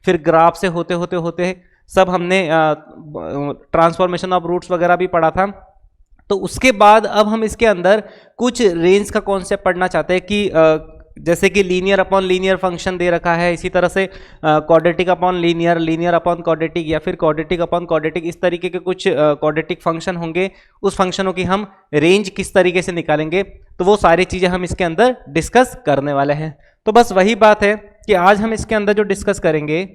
फिर ग्राफ से होते होते होते सब हमने ट्रांसफॉर्मेशन ऑफ रूट्स वगैरह भी पढ़ा था। तो उसके बाद अब हम इसके अंदर कुछ रेंज का कॉन्सेप्ट पढ़ना चाहते हैं कि जैसे कि लीनियर अपॉन लीनियर फंक्शन दे रखा है, इसी तरह से quadratic upon linear, linear upon quadratic, या फिर क्वाड्रेटिक अपॉन क्वाड्रेटिक, इस तरीके के कुछ क्वाड्रेटिक फंक्शन होंगे। उस फंक्शनों की हम रेंज किस तरीके से निकालेंगे, तो वो सारी चीज़ें हम इसके अंदर डिस्कस करने वाले हैं। तो बस वही बात है कि आज हम इसके अंदर जो डिस्कस करेंगे,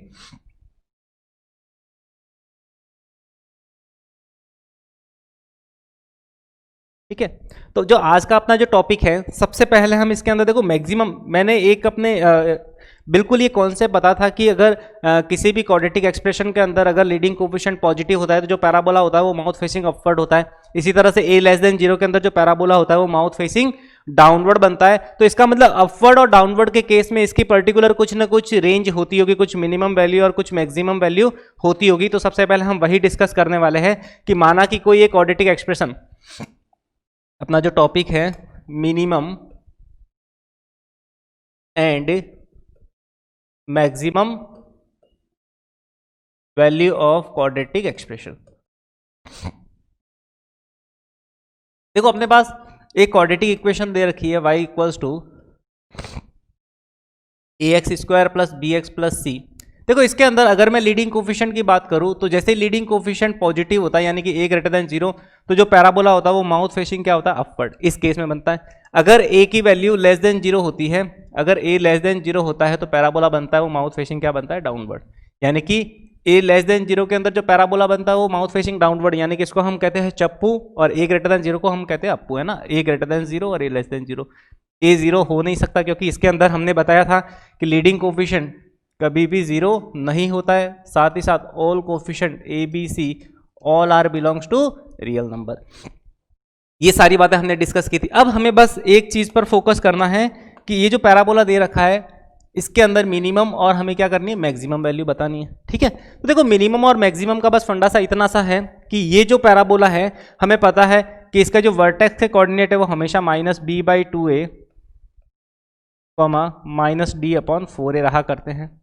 ठीक है। तो जो आज का अपना जो टॉपिक है, सबसे पहले हम इसके अंदर देखो मैक्सिमम, मैंने एक अपने बिल्कुल ये कॉन्सेप्ट बता था कि अगर किसी भी क्वाड्रेटिक एक्सप्रेशन के अंदर अगर लीडिंग कोफिशिएंट पॉजिटिव होता है तो जो पैराबोला होता है वो माउथ फेसिंग अपवर्ड होता है। इसी तरह से a लेस देन 0 के अंदर जो पैराबोला होता है वो माउथ फेसिंग डाउनवर्ड बनता है। तो इसका मतलब अपवर्ड और डाउनवर्ड के केस में इसकी पर्टिकुलर कुछ ना कुछ रेंज होती होगी, कुछ मिनिमम वैल्यू और कुछ मैक्सिमम वैल्यू होती होगी। तो सबसे पहले हम वही डिस्कस करने वाले हैं कि माना कि कोई एक क्वाड्रेटिक एक्सप्रेशन, अपना जो टॉपिक है minimum and maximum value of quadratic expression. देखो अपने पास एक क्वाड्रेटिक इक्वेशन दे रखी है y equals to ax² plus bx plus c। देखो इसके अंदर अगर मैं लीडिंग कोफिशिएंट की बात करूं तो जैसे ही लीडिंग कोफिशिएंट पॉजिटिव होता है यानी कि a ग्रेटर देन 0, तो जो पैराबोला होता है वो माउथ फेसिंग क्या होता है, अपवर्ड, इस केस में बनता है। अगर a की वैल्यू लेस देन 0 होती है, अगर a लेस देन 0 होता है तो पैराबोला बनता है वो माउथ फेसिंग क्या बनता है, डाउनवर्ड। यानी कि a लेस देन 0 के अंदर जो पैराबोला बनता है वो माउथ फेसिंग डाउनवर्ड, यानी कि इसको हम कहते हैं चप्पू, और a ग्रेटर देन 0 को हम कहते हैं अप्पू, है ना। a ग्रेटर देन 0 और a लेस देन 0। a 0 हो नहीं सकता क्योंकि इसके अंदर हमने बताया था कि लीडिंग कोफिशिएंट कभी भी 0 नहीं होता है। साथ ही साथ all coefficient a b c all are belongs to real number. ये सारी बातें हमने डिस्कस की थी। अब हमें बस एक चीज पर फोकस करना है कि ये जो पैराबोला दे रखा है इसके अंदर मिनिमम और हमें क्या करनी है, मैक्सिमम वैल्यू बतानी है, ठीक है। तो देखो मिनिमम और मैक्सिमम का बस फंडा सा इतना सा है कि ये जो पैराबोला है हमें पता है कि इसका जो वर्टेक्स के कोऑर्डिनेट है वो हमेशा -b/2a -d/4a रहा करते हैं।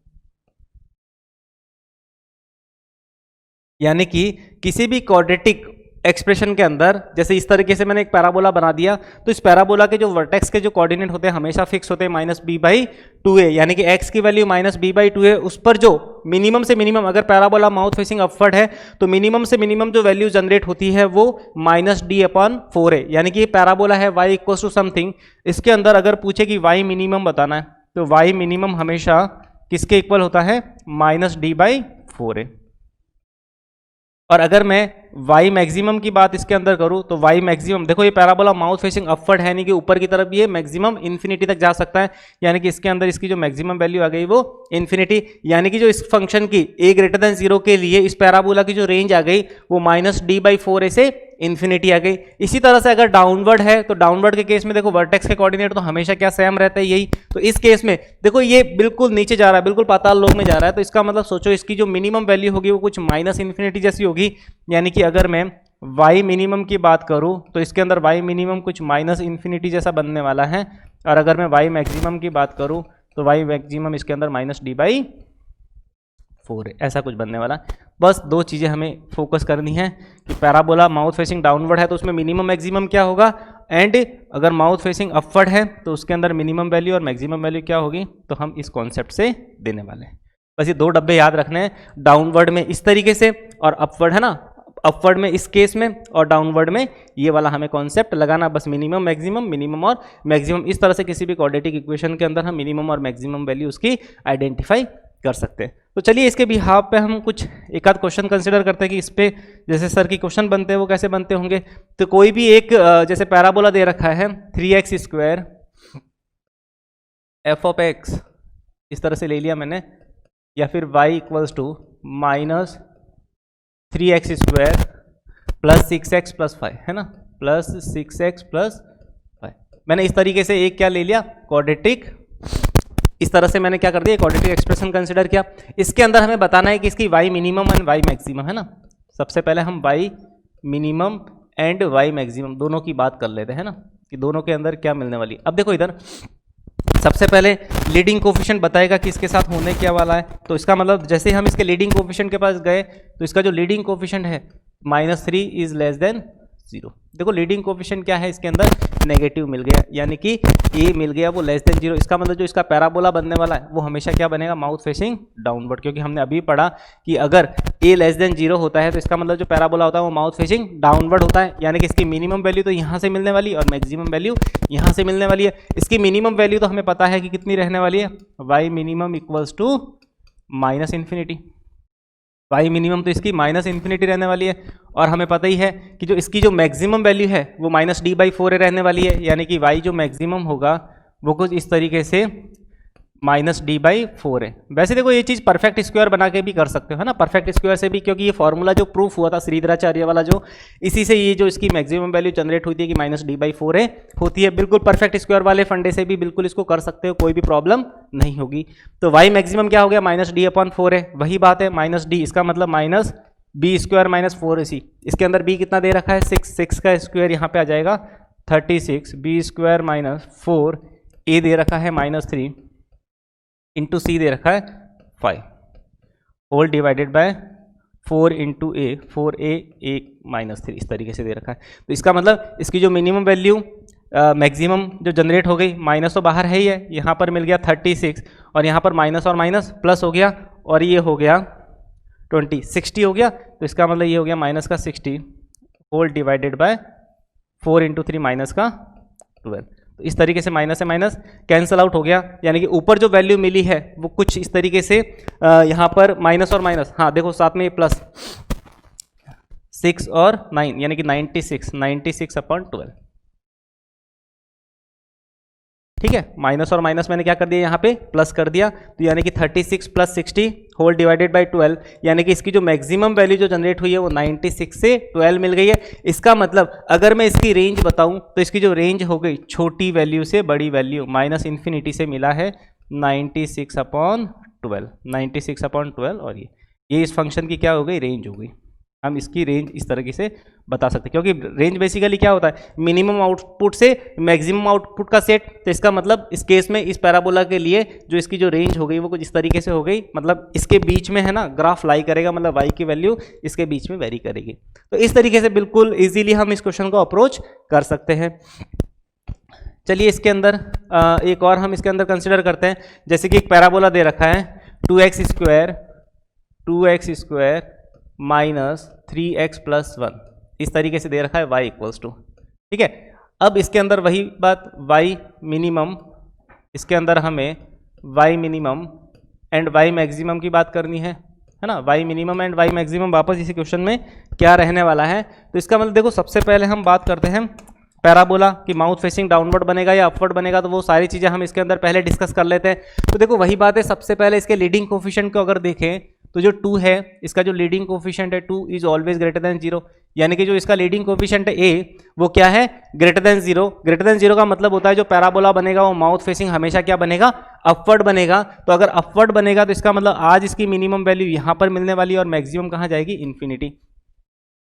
यानी कि किसी भी क्वाड्रेटिक एक्सप्रेशन के अंदर जैसे इस तरीके से मैंने एक पैराबोला बना दिया, तो इस पैराबोला के जो वर्टेक्स के जो कोऑर्डिनेट होते हैं हमेशा फिक्स होते हैं -b/2a, यानी कि x की वैल्यू -b/2 है। उस पर जो मिनिमम से मिनिमम, अगर पैराबोला माउथ फेसिंग अपवर्ड है तो मिनिमम से मिनिमम जो वैल्यू जनरेट होती है वो -d/4 है। यानी कि ये पैराबोला है y इक्वल्स टू समथिंग, इसके अंदर अगर पूछे कि y मिनिमम बताना है तो y मिनिमम हमेशा किसके इक्वल होता है, -d/4 है। और अगर मैं y मैक्सिमम की बात इसके अंदर करूं तो y मैक्सिमम, देखो ये पैराबोला माउथ फेसिंग अपवर्ड है, यानी कि ऊपर की तरफ ये मैक्सिमम इन्फिनिटी तक जा सकता है। यानी कि इसके अंदर इसकी जो मैक्सिमम वैल्यू आ गई वो इन्फिनिटी, यानी कि जो इस फंक्शन की a ग्रेटर देन 0 के लिए इस पैराबोला की जो रेंज आ गई वो -d/4a से इन्फिनिटी आ गई। इसी तरह से अगर डाउनवर्ड है तो डाउनवर्ड के केस में देखो वर्टेक्स के कोऑर्डिनेट तो हमेशा क्या सेम रहता है, यही। तो इस केस में देखो ये बिल्कुल नीचे जा रहा है, बिल्कुल पाताल लोक में जा रहा है, तो इसका मतलब सोचो इसकी जो मिनिमम वैल्यू होगी वो कुछ -इन्फिनिटी जैसी होगी। यानी कि अगर मैं y मिनिमम की बात करूं तो इसके अंदर y मिनिमम कुछ -इन्फिनिटी जैसा बनने वाला है, और अगर मैं y मैक्सिमम की बात करूं तो y मैक्सिमम इसके अंदर -d/4 ऐसा कुछ बनने वाला। बस दो चीज़ें हमें फोकस करनी है कि पैराबोला माउथ फेसिंग डाउनवर्ड है तो उसमें मिनिमम मैक्सिमम क्या होगा, एंड अगर माउथ फेसिंग अपवर्ड है तो उसके अंदर मिनिमम वैल्यू और मैक्सिमम वैल्यू क्या होगी, तो हम इस कॉन्सेप्ट से देने वाले हैं। बस ये दो डब्बे याद रखने हैं, डाउनवर्ड में इस तरीके से और अपवर्ड है ना, अपवर्ड में इस केस में और डाउनवर्ड में ये वाला हमें कॉन्सेप्ट लगाना। बस मिनिमम मैक्सिमम, मिनिमम और मैक्सिमम, इस तरह से किसी भी क्वाड्रेटिक इक्वेशन के अंदर हम मिनिमम और मैक्सिमम वैल्यू उसकी आइडेंटिफाई कर सकते हैं। तो चलिए इसके बिहाफ पे हम कुछ एक आध क्वेश्चन कंसिडर करते हैं कि इस पे जैसे सर की क्वेश्चन बनते हैं वो कैसे बनते होंगे। तो कोई भी एक जैसे पैराबोला दे रखा है 3x² f(x) इस तरह से ले लिया मैंने, या फिर y equals to -3x² plus 6x plus 5, है ना, प्लस 6x प्लस 5। मैंने इस तरीके से एक क्या ले लिया, क्वाड्रेटिक, इस तरह से मैंने क्या कर दिया, क्वाड्रेटिक एक्सप्रेशन कंसिडर किया। इसके अंदर हमें बताना है कि इसकी y minimum and y maximum, है ना। सबसे पहले हम y minimum and y maximum दोनों की बात कर लेते हैं ना, कि दोनों के अंदर क्या मिलने वाली। अब देखो इधर सबसे पहले लीडिंग कोफिशिएंट बताएगा कि इसके साथ होने क्या वाला है। तो इसका मतलब जैसे हम इसके लीडिंग कोफिशिएंट के पास गए तो इसका जो लीडिंग कोफिशिएंट है -3 इज लेस देन 0। देखो लीडिंग कोफिशिएंट क्या है इसके अंदर, नेगेटिव मिल गया, यानी कि ए मिल गया वो लेस देन 0। इसका मतलब जो इसका पैराबोला बनने वाला है वो हमेशा क्या बनेगा, माउथ फेसिंग डाउनवर्ड, क्योंकि हमने अभी पढ़ा कि अगर ए लेस देन 0 होता है तो इसका मतलब जो पैराबोला होता है वो माउथ फेसिंग डाउनवर्ड होता है, यानी कि इसकी मिनिमम वैल्यू तो यहाँ से मिलने वाली है और मैक्सिमम वैल्यू यहाँ से मिलने वाली है। इसकी मिनिमम वैल्यू तो हमें पता है कि कितनी रहने वाली है, y minimum equals to -infinity. Y minimum तो इसकी -इन्फिनिटी रहने वाली है, और हमें पता ही है कि जो इसकी जो मैक्सिमम वैल्यू है वो -d/4 रहने वाली है, यानी कि वाई जो मैक्सिमम होगा वो कुछ इस तरीके से -d/4 है। वैसे देखो ये चीज़ परफेक्ट स्क्वायर बना के भी कर सकते हो, है ना, परफेक्ट स्क्वायर से भी, क्योंकि ये फॉर्मूला जो प्रूफ हुआ था श्रीधराचार्य वाला जो, इसी से ये जो इसकी मैक्सिमम वैल्यू जनरेट हुई थी कि -d/4 है होती है। बिल्कुल परफेक्ट स्क्वायर वाले फंडे से भी बिल्कुल इसको कर सकते हो, कोई भी प्रॉब्लम नहीं होगी। तो वाई मैक्सिमम क्या हो गया, -d/4 है, वही बात है -d, इसका मतलब -b² - 4ac। इसके अंदर b कितना दे रखा है, 6 का स्क्वायर यहाँ पे आ जाएगा 36, b² - 4, a दे रखा है -3 इंटू सी दे रखा है 5 whole divided by 4 into a, 4a -3, इस तरीके से दे रखा है। तो इसका मतलब इसकी जो मिनिमम वैल्यू मैक्सिमम जो जनरेट हो गई, माइनस तो बाहर है ही है, यहाँ पर मिल गया 36 और यहाँ पर माइनस और माइनस प्लस हो गया और ये हो गया 60 हो गया। तो इसका मतलब ये हो गया -60 होल डिवाइडेड बाय 4 इंटू 3 -12। तो इस तरीके से माइनस से माइनस कैंसल आउट हो गया, यानी कि ऊपर जो वैल्यू मिली है वो कुछ इस तरीके से यहाँ पर माइनस और माइनस, हाँ देखो साथ में प्लस 6 और 9 यानी कि 96/12। ठीक है, माइनस और माइनस मैंने क्या कर दिया यहाँ पे प्लस कर दिया, तो यानी कि 36 + 60 होल डिवाइडेड बाय 12, यानी कि इसकी जो मैक्सिमम वैल्यू जो जनरेट हुई है वो 96 से 12 मिल गई है। इसका मतलब अगर मैं इसकी रेंज बताऊं तो इसकी जो रेंज हो गई छोटी वैल्यू से बड़ी वैल्यू -इन्फिनिटी से मिला है 96/12 और ये इस फंक्शन की क्या हो गई, रेंज हो गई। हम इसकी रेंज इस तरीके से बता सकते हैं, क्योंकि रेंज बेसिकली क्या होता है, मिनिमम आउटपुट से मैक्सिमम आउटपुट का सेट। तो इसका मतलब इस केस में इस पैराबोला के लिए जो इसकी जो रेंज हो गई वो कुछ इस तरीके से हो गई, मतलब इसके बीच में है ना ग्राफ लाई करेगा, मतलब y की वैल्यू इसके बीच में वेरी करेगी। तो इस तरीके से बिल्कुल इजीली हम इस क्वेश्चन को अप्रोच कर सकते हैं। चलिए इसके अंदर एक और हम इसके अंदर कंसिडर करते हैं, जैसे कि एक पैराबोला दे रखा है 2x² -3x + 1, इस तरीके से दे रखा है y = 2। ठीक है, अब इसके अंदर वही बात y मिनिमम, इसके अंदर हमें y minimum and y maximum की बात करनी है ना, y minimum and y maximum वापस इसी क्वेश्चन में क्या रहने वाला है। तो इसका मतलब देखो सबसे पहले हम बात करते हैं पैराबोला कि माउथ फेसिंग डाउनवर्ड बनेगा या अपवर्ड बनेगा, तो वो सारी चीज़ें हम इसके अंदर पहले डिस्कस कर लेते हैं। तो देखो वही बात है, सबसे पहले इसके लीडिंग कोफिशिएंट को अगर देखें तो जो 2 है, इसका जो लीडिंग कोफिशिएंट है 2 इज ऑलवेज ग्रेटर देन 0, यानी कि जो इसका लीडिंग कोफिशिएंट है a वो क्या है, ग्रेटर देन 0। ग्रेटर देन 0 का मतलब होता है जो पैराबोला बनेगा वो माउथ फेसिंग हमेशा क्या बनेगा, अपवर्ड बनेगा। तो अगर अपवर्ड बनेगा तो इसका मतलब आज इसकी मिनिमम वैल्यू यहाँ पर मिलने वाली है और मैक्सिमम कहाँ जाएगी, इन्फिनिटी।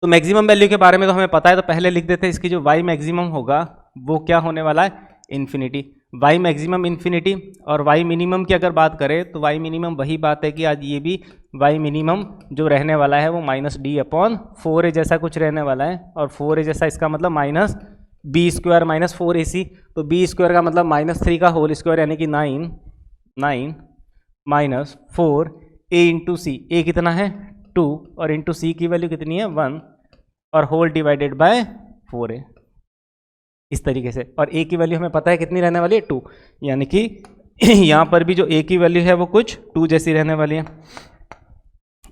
तो मैक्सिमम वैल्यू के बारे में तो हमें पता है, तो पहले लिख देते हैं इसकी जो y मैक्सिमम होगा वो क्या होने वाला है, इन्फिनिटी। y मैक्सिमम इन्फिनिटी, और y मिनिमम की अगर बात करें तो y मिनिमम वही बात है कि आज ये भी y मिनिमम जो रहने वाला है वो -d/4 जैसा कुछ रहने वाला है, और 4 जैसा इसका मतलब -b² - 4ac। तो b² का मतलब -3 का होल स्क्वायर यानी कि 9 -4 a इंटू सी, a कितना है 2 और इंटू सी की वैल्यू कितनी है 1 और होल डिवाइडेड बाय 4 है, इस तरीके से। और a की वैल्यू हमें पता है कितनी रहने वाली है 2, यानी कि यहाँ पर भी जो a की वैल्यू है वो कुछ 2 जैसी रहने वाली है,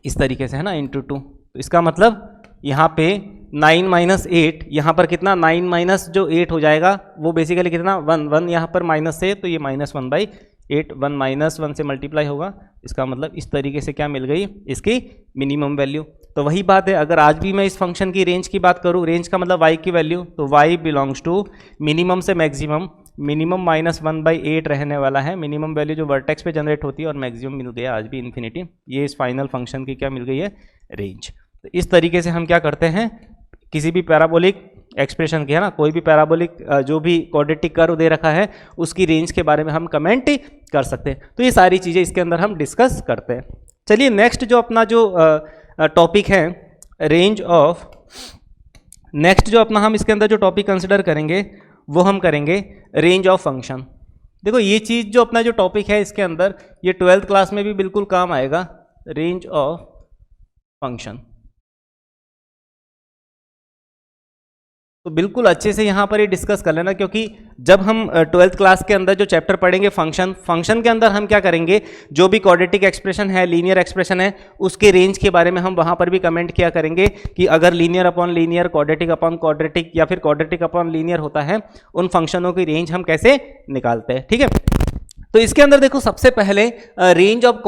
इस तरीके से है ना, इंटू 2। तो इसका मतलब यहाँ पे 9 - 8, यहाँ पर कितना 9 माइनस जो 8 हो जाएगा वो बेसिकली कितना 1 यहाँ पर माइनस से, तो ये -1/8, 1 - 1 से मल्टीप्लाई होगा। इसका मतलब इस तरीके से क्या मिल गई, इसकी मिनिमम वैल्यू। तो वही बात है, अगर आज भी मैं इस फंक्शन की रेंज की बात करूँ, रेंज का मतलब y की वैल्यू, तो y बिलोंग्स टू मिनिमम से मैक्सिमम, मिनिमम -1/8 रहने वाला है, मिनिमम वैल्यू जो वर्टेक्स पे जनरेट होती है, और मैक्सिमम मिल गया आज भी इन्फिनिटी। ये इस फाइनल फंक्शन की क्या मिल गई है, रेंज। तो इस तरीके से हम क्या करते हैं, किसी भी पैराबोलिक एक्सप्रेशन की, है ना, कोई भी पैराबोलिक जो भी क्वाड्रेटिक कर्व दे रखा है उसकी रेंज के बारे में हम कमेंट कर सकते हैं। तो ये सारी चीज़ें इसके अंदर हम डिस्कस करते हैं। चलिए नेक्स्ट जो अपना जो टॉपिक है रेंज ऑफ, नेक्स्ट जो अपना हम इसके अंदर जो टॉपिक कंसिडर करेंगे वो हम करेंगे रेंज ऑफ फंक्शन। देखो ये चीज़ जो अपना जो टॉपिक है इसके अंदर ये 12th क्लास में भी बिल्कुल काम आएगा, रेंज ऑफ फंक्शन। तो बिल्कुल अच्छे से यहाँ पर ये डिस्कस कर लेना, क्योंकि जब हम 12th क्लास के अंदर जो चैप्टर पढ़ेंगे फंक्शन, फंक्शन के अंदर हम क्या करेंगे, जो भी क्वाड्रेटिक एक्सप्रेशन है, लीनियर एक्सप्रेशन है, उसके रेंज के बारे में हम वहाँ पर भी कमेंट किया करेंगे कि अगर linear upon linear, quadratic upon quadratic या फिर क्वाड्रेटिक अपॉन लीनियर होता है, उन फंक्शनों की रेंज हम कैसे निकालते हैं। ठीक है, तो इसके अंदर देखो सबसे पहले range of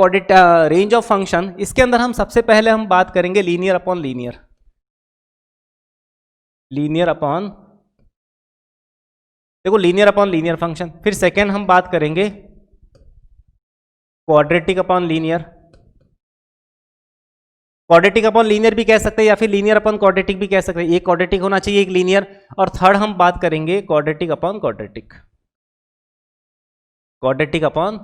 range of function, इसके अंदर हम सबसे पहले हम बात करेंगे linear upon linear, linear upon, देखो लीनियर अपॉन लीनियर फंक्शन। फिर सेकेंड हम बात करेंगे quadratic upon linear, quadratic upon linear भी कह सकते हैं या फिर लीनियर अपॉन क्वाड्रेटिक भी कह सकते हैं, एक क्वाड्रेटिक होना चाहिए एक लीनियर। और थर्ड हम बात करेंगे quadratic upon quadratic, quadratic upon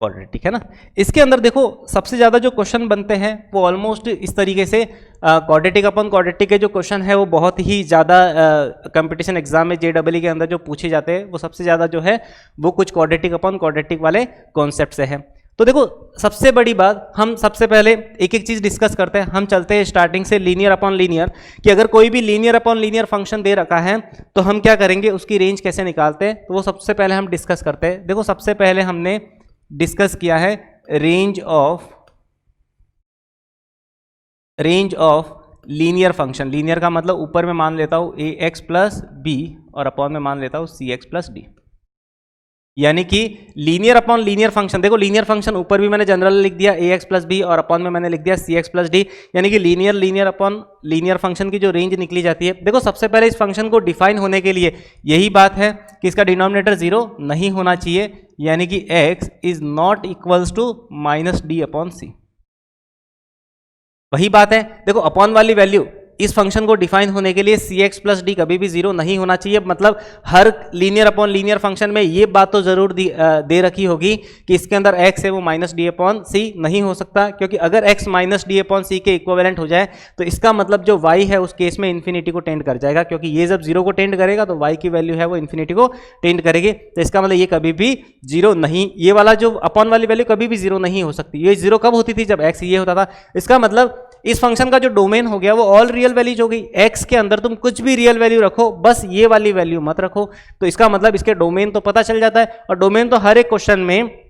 quadratic, है ना। इसके अंदर देखो सबसे ज्यादा जो क्वेश्चन बनते हैं वो ऑलमोस्ट इस तरीके से, क्वाड्रेटिक अपॉन क्वाड्रेटिक के जो क्वेश्चन है वो बहुत ही ज़्यादा कंपटीशन एग्जाम में JEE के अंदर जो पूछे जाते हैं वो सबसे ज़्यादा जो है वो कुछ क्वाड्रेटिक अपॉन क्वाड्रेटिक वाले कॉन्सेप्ट से है। तो देखो सबसे बड़ी बात, हम सबसे पहले एक एक चीज़ डिस्कस करते हैं। हम चलते हैं स्टार्टिंग से लीनियर अपॉन लीनियर, कि अगर कोई भी लीनियर अपॉन लीनियर फंक्शन दे रखा है तो हम क्या करेंगे, उसकी रेंज कैसे निकालते हैं, तो वो सबसे पहले हम डिस्कस करते हैं। देखो सबसे पहले हमने डिस्कस किया है range of linear function. Linear का मतलब ऊपर में मान लेता हूं ax प्लस बी और अपॉन में मान लेता हूं cx प्लस डी, यानी कि लीनियर अपॉन लीनियर फंक्शन। देखो लीनियर फंक्शन ऊपर भी मैंने जनरल लिख दिया ax प्लस बी और अपॉन में मैंने लिख दिया cx प्लस डी, यानी कि लीनियर अपॉन लीनियर फंक्शन की जो रेंज निकली जाती है। देखो सबसे पहले इस फंक्शन को डिफाइन होने के लिए यही बात है कि इसका डिनोमिनेटर 0 नहीं होना चाहिए, यानी कि x is not equals to minus D upon C. वही बात है, देखो अपॉन वाली वैल्यू इस फंक्शन को डिफाइन होने के लिए cx प्लस डी कभी भी 0 नहीं होना चाहिए। मतलब हर लीनियर अपॉन लीनियर फंक्शन में ये बात तो जरूर दे रखी होगी कि इसके अंदर x है वो माइनस डी अपॉन सी नहीं हो सकता, क्योंकि अगर x माइनस डी अपॉन सी के इक्विवेलेंट हो जाए तो इसका मतलब जो y है उस केस में इन्फिनिटी को टेंड कर जाएगा, क्योंकि ये जब 0 को टेंड करेगा तो y की वैल्यू है वो इन्फिनिटी को टेंड करेगी। तो इसका मतलब ये कभी भी 0 नहीं, ये वाला जो अपॉन वाली वैल्यू कभी भी 0 नहीं हो सकती। ये 0 कब होती थी, जब x ये होता था। इसका मतलब इस फंक्शन का जो डोमेन हो गया वो ऑल रियल वैल्यूज हो गई। x के अंदर तुम कुछ भी रियल वैल्यू रखो, बस ये वाली वैल्यू मत रखो। तो इसका मतलब इसके डोमेन तो पता चल जाता है, और डोमेन तो हर एक क्वेश्चन में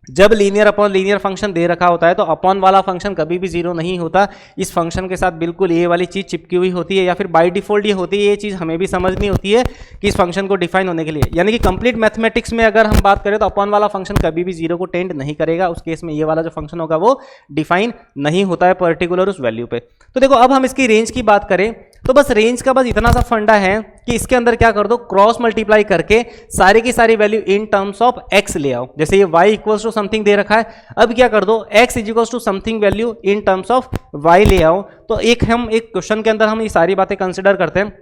जब लीनियर अपॉन लीनियर फंक्शन दे रखा होता है तो अपॉन वाला फंक्शन कभी भी 0 नहीं होता। इस फंक्शन के साथ बिल्कुल ये वाली चीज चिपकी हुई होती है, या फिर बाय डिफॉल्ट ये होती है। ये चीज हमें भी समझनी होती है कि इस फंक्शन को डिफाइन होने के लिए, यानी कि कंप्लीट मैथमेटिक्स में अगर हम बात करें तो अपॉन वाला फंक्शन कभी भी 0 को टेंड नहीं करेगा। उस केस में ये वाला जो फंक्शन होगा वो डिफाइन नहीं होता है पर्टिकुलर उस वैल्यू पे। तो देखो अब हम इसकी रेंज की बात करें तो बस रेंज का बस इतना सा फंडा है कि इसके अंदर क्या कर दो, क्रॉस मल्टीप्लाई करके सारी की सारी value in terms of x ले आओ। जैसे ये y इक्वल्स टू समथिंग दे रखा है, अब क्या कर दो x is equals to something value in terms of y ले आओ। तो एक क्वेश्चन के अंदर हम ये सारी बातें कंसिडर करते हैं।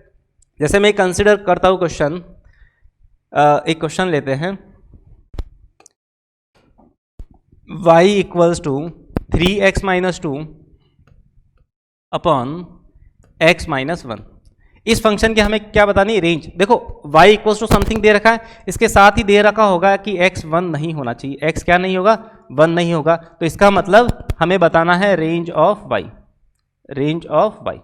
जैसे मैं कंसिडर करता हूं क्वेश्चन, एक क्वेश्चन लेते हैं, y equals to 3x minus 2 upon x minus 1। इस फंक्शन की हमें क्या बतानी है, रेंज। देखो y इक्वल्स टू समथिंग दे रखा है, इसके साथ ही दे रखा होगा कि x 1 नहीं होना चाहिए। x क्या नहीं होगा, 1 नहीं होगा। तो इसका मतलब हमें बताना है range of y, range of y।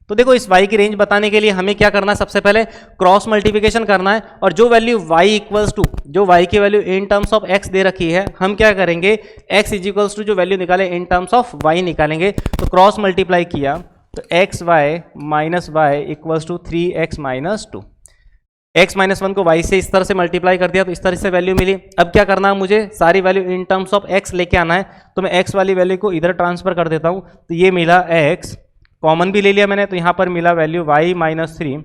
तो देखो इस y की रेंज बताने के लिए हमें क्या करना है, सबसे पहले क्रॉस मल्टीप्लिकेशन करना है, और जो वैल्यू y इक्वल्स टू, जो y की value in terms of x दे रखी है, हम क्या करेंगे x इज इक्वल्स टू जो वैल्यू निकाले इन टर्म्स ऑफ y निकालेंगे। तो क्रॉस मल्टीप्लाई किया तो x y minus y equals to 3x minus 2। x minus 1 को y से इस तरह से मल्टीप्लाई कर दिया तो इस तरह से वैल्यू मिली। अब क्या करना है, मुझे सारी value in terms of x लेके आना है। तो मैं x वाली वैल्यू को इधर ट्रांसफर कर देता हूं, तो ये मिला x, कॉमन भी ले लिया मैंने, तो यहां पर मिला value y minus 3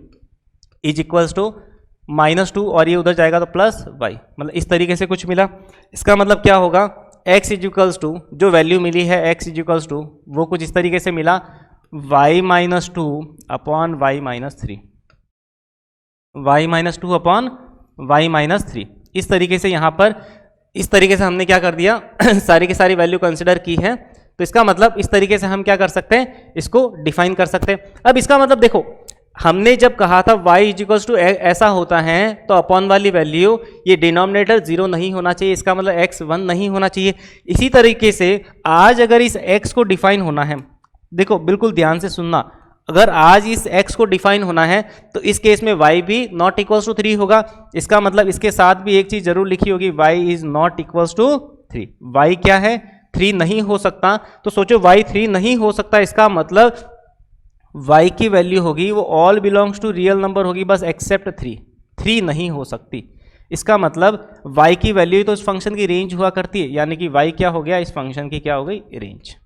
is equals to minus 2, और ये उधर जाएगा तो प्लस y, मतलब इस तरीके से कुछ मिला। इसका मतलब क्या होगा, x इज इक्वल्स टू जो वैल्यू मिली है x इज इक्वल्स टू वो कुछ इस तरीके से मिला y minus two upon y minus three, y minus two upon y minus three. इस तरीके से यहाँ पर इस तरीके से हमने क्या कर दिया सारी की सारी वैल्यू कंसिडर की है। तो इसका मतलब इस तरीके से हम क्या कर सकते हैं, इसको डिफाइन कर सकते हैं। अब इसका मतलब देखो, हमने जब कहा था y इज इक्वल्स टू ऐसा होता है तो अपॉन वाली वैल्यू ये डिनोमिनेटर जीरो नहीं होना चाहिए, इसका मतलब x 1 नहीं होना चाहिए। इसी तरीके से आज अगर इस x को डिफाइन होना है, देखो बिल्कुल ध्यान से सुनना, अगर आज इस x को डिफाइन होना है तो इस केस में y भी नॉट इक्वल्स टू 3 होगा। इसका मतलब इसके साथ भी एक चीज जरूर लिखी होगी, y is not equals to 3। y क्या है, 3 नहीं हो सकता। तो सोचो y 3 नहीं हो सकता, इसका मतलब y की वैल्यू होगी वो all belongs to real number होगी बस एक्सेप्ट 3, 3 नहीं हो सकती। इसका मतलब y की वैल्यू तो इस फंक्शन की रेंज हुआ करती है, यानी कि y क्या हो गया, इस फंक्शन की क्या हो गई, रेंज।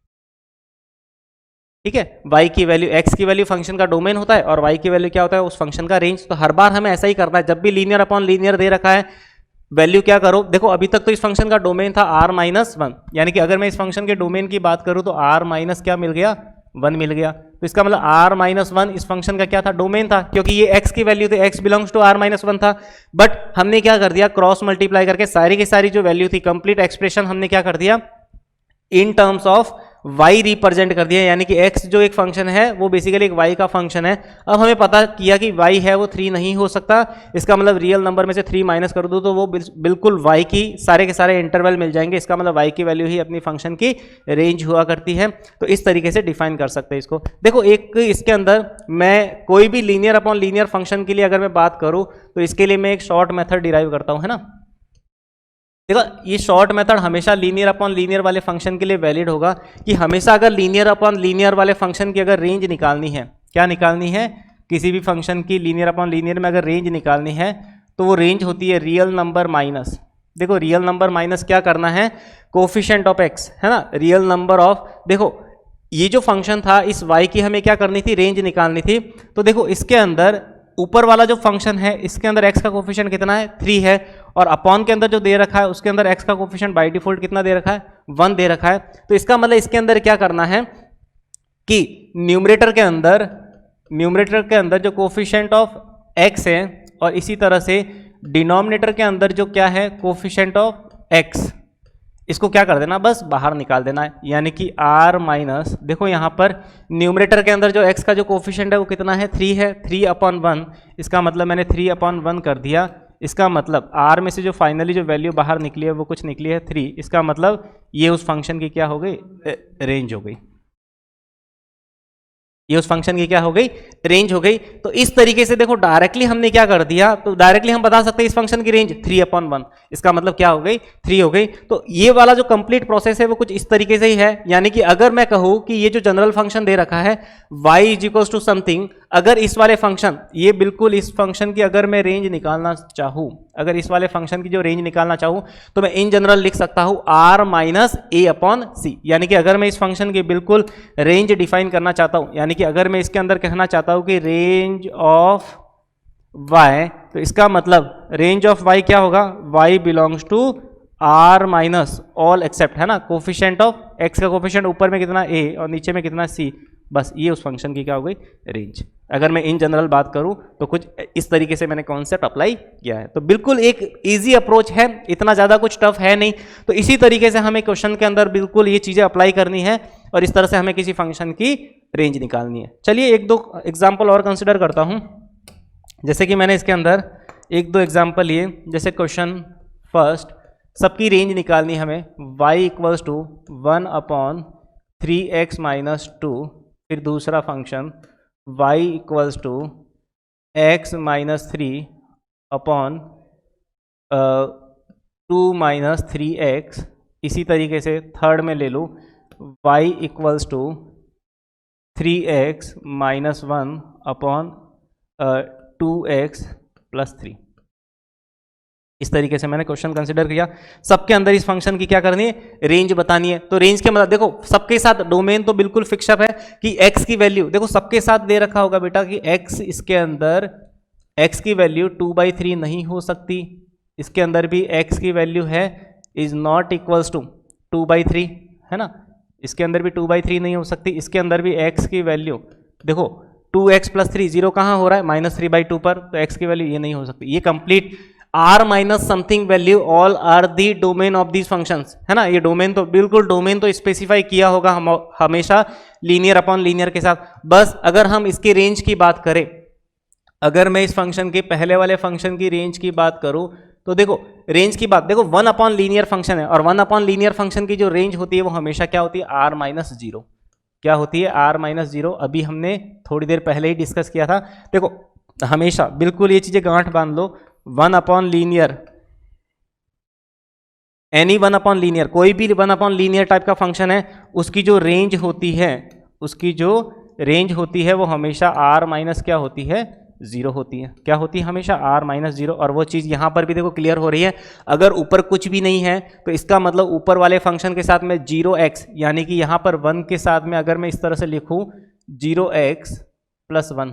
ठीक है, y की वैल्यू, x की वैल्यू फंक्शन का डोमेन होता है और y की वैल्यू क्या होता है, उस फंक्शन का रेंज। तो हर बार हमें ऐसा ही करना है, जब भी लीनियर अपॉन लीनियर दे रखा है वैल्यू क्या करो। देखो अभी तक तो इस फंक्शन का डोमेन था r माइनस वन, यानी कि अगर मैं इस फंक्शन के डोमेन की बात करूं तो r माइनस क्या मिल गया, 1 मिल गया। तो इसका मतलब r माइनस वन इस फंक्शन का क्या था, डोमेन था, क्योंकि ये x की वैल्यू थी, x belongs to r minus one था। बट हमने क्या कर दिया, क्रॉस मल्टीप्लाई करके सारी की सारी जो वैल्यू थी, कंप्लीट एक्सप्रेशन हमने क्या कर दिया, इन टर्म्स ऑफ y रिप्रेजेंट कर दिया, यानी कि x जो एक फंक्शन है वो बेसिकली एक y का फंक्शन है। अब हमें पता किया कि y है वो 3 नहीं हो सकता, इसका मतलब रियल नंबर में से 3 माइनस कर दो तो वो बिल्कुल y की सारे के सारे इंटरवल मिल जाएंगे। इसका मतलब y की वैल्यू ही अपनी फंक्शन की रेंज हुआ करती है। तो इस तरीके से डिफाइन कर सकते हैं इसको। देखो एक इसके अंदर मैं कोई भी लीनियर अपॉन लीनियर फंक्शन के लिए अगर मैं बात करूँ तो इसके लिए मैं एक शॉर्ट मेथड डिराइव करता हूँ, है ना। देखो ये शॉर्ट मेथड हमेशा लीनियर अपॉन लीनियर वाले फंक्शन के लिए वैलिड होगा, कि हमेशा अगर लीनियर अपॉन लीनियर वाले फंक्शन की अगर रेंज निकालनी है, क्या निकालनी है, किसी भी फंक्शन की लीनियर अपॉन लीनियर में अगर रेंज निकालनी है तो वो रेंज होती है रियल नंबर माइनस, देखो रियल नंबर माइनस क्या करना है, कोफिशिएंट ऑफ x, है ना, रियल नंबर ऑफ, देखो ये जो फंक्शन था इस y की हमें क्या करनी थी, रेंज निकालनी थी। तो देखो इसके अंदर ऊपर वाला जो फंक्शन है इसके अंदर x का कोफिशिएंट कितना है, 3 है, और अपॉन के अंदर जो दे रखा है उसके अंदर x का कोफिशिएंट बाय डिफॉल्ट कितना दे रखा है, 1 दे रखा है। तो इसका मतलब इसके अंदर क्या करना है कि न्यूमरेटर के अंदर जो कोफिशिएंट ऑफ x है और इसी तरह से डिनोमिनेटर के अंदर जो क्या है, कोफिशिएंट ऑफ x, इसको क्या कर देना, बस बाहर निकाल देना है। यानी कि r माइनस, देखो यहाँ पर न्यूमरेटर के अंदर जो x का जो कोफिशिएंट है वो कितना है, 3 है, 3/1, इसका मतलब मैंने 3/1 कर दिया। इसका मतलब r में से जो फाइनली जो वैल्यू बाहर निकली है वो कुछ निकली है 3, इसका मतलब ये उस फंक्शन की क्या हो गई, रेंज हो गई, ये उस फंक्शन की क्या हो गई, रेंज हो गई। तो इस तरीके से देखो डायरेक्टली हमने क्या कर दिया, तो डायरेक्टली हम बता सकते हैं इस फंक्शन की रेंज 3/1, इसका मतलब क्या हो गई, 3 हो गई। तो ये वाला जो कंप्लीट प्रोसेस है वो कुछ इस तरीके से ही है। यानी कि अगर मैं कहूँ कि ये जो जनरल फंक्शन दे रखा है y is equals to something, अगर इस वाले फंक्शन, ये बिल्कुल इस फंक्शन की अगर मैं रेंज निकालना चाहूँ, अगर इस वाले फंक्शन की जो रेंज निकालना चाहूँ तो मैं इन जनरल लिख सकता हूँ r माइनस a/c। यानी कि अगर मैं इस फंक्शन की बिल्कुल रेंज डिफाइन करना चाहता हूँ, यानी कि अगर मैं इसके अंदर कहना चाहता हूँ कि रेंज ऑफ y, तो इसका मतलब रेंज ऑफ y क्या होगा, y belongs to r minus all except, है ना, कोफिशिएंट ऑफ x का कोफिशिएंट ऊपर में कितना a और नीचे में कितना c, बस ये उस फंक्शन की क्या हो गई, रेंज। अगर मैं इन जनरल बात करूं तो कुछ इस तरीके से मैंने कॉन्सेप्ट अप्लाई किया है। तो बिल्कुल एक इजी अप्रोच है, इतना ज़्यादा कुछ टफ है नहीं। तो इसी तरीके से हमें क्वेश्चन के अंदर बिल्कुल ये चीज़ें अप्लाई करनी है और इस तरह से हमें किसी फंक्शन की रेंज निकालनी है। चलिए एक दो एग्जाम्पल और कंसिडर करता हूँ। जैसे कि मैंने इसके अंदर एक दो एग्जाम्पल लिए, जैसे क्वेश्चन फर्स्ट, सबकी रेंज निकालनी हमें, y equals to 1/3x minus 2, फिर दूसरा function y equals to x minus 3/2 minus 3x। इसी तरीके से थर्ड में ले लूँ y equals to 3x minus 1/2x plus 3। इस तरीके से मैंने क्वेश्चन कंसिडर किया। सबके अंदर इस फंक्शन की क्या करनी है, रेंज बतानी है। तो रेंज के मतलब देखो सबके साथ डोमेन तो बिल्कुल फिक्सअप है कि x की वैल्यू, देखो सबके साथ दे रखा होगा बेटा कि x, इसके अंदर x की वैल्यू 2/3 नहीं हो सकती, इसके अंदर भी x की वैल्यू है इज नॉट इक्वल्स टू 2/3, है ना। इसके अंदर भी 2/3 नहीं हो सकती, इसके अंदर भी x की वैल्यू देखो 2x + 3 जीरो कहाँ हो रहा है -3/2 पर, तो x की वैल्यू ये नहीं हो सकती। ये complete r minus something value all are the domain of these functions, है ना। ये डोमेन तो बिल्कुल डोमेन तो स्पेसिफाई किया होगा हमेशा लीनियर अपॉन लीनियर के साथ। बस अगर हम इसकी रेंज की बात करें, अगर मैं इस फंक्शन के पहले वाले फंक्शन की रेंज की बात करूं तो देखो रेंज की बात देखो 1 अपॉन लीनियर फंक्शन है, और 1 अपॉन लीनियर फंक्शन की जो रेंज होती है वो हमेशा क्या होती है r-0। क्या होती है r-0। अभी हमने थोड़ी देर पहले ही डिस्कस किया था। देखो हमेशा बिल्कुल ये चीजें गांठ बांध लो, 1 upon linear, any 1 upon linear, कोई भी 1 अपॉन लीनियर टाइप का फंक्शन है, उसकी जो रेंज होती है, उसकी जो रेंज होती है वो हमेशा r- क्या होती है 0 होती है। क्या होती है हमेशा r-0। और वो चीज़ यहाँ पर भी देखो क्लियर हो रही है। अगर ऊपर कुछ भी नहीं है तो इसका मतलब ऊपर वाले फंक्शन के साथ में 0x, यानी कि यहाँ पर 1 के साथ में अगर मैं इस तरह से लिखूँ 0x + 1,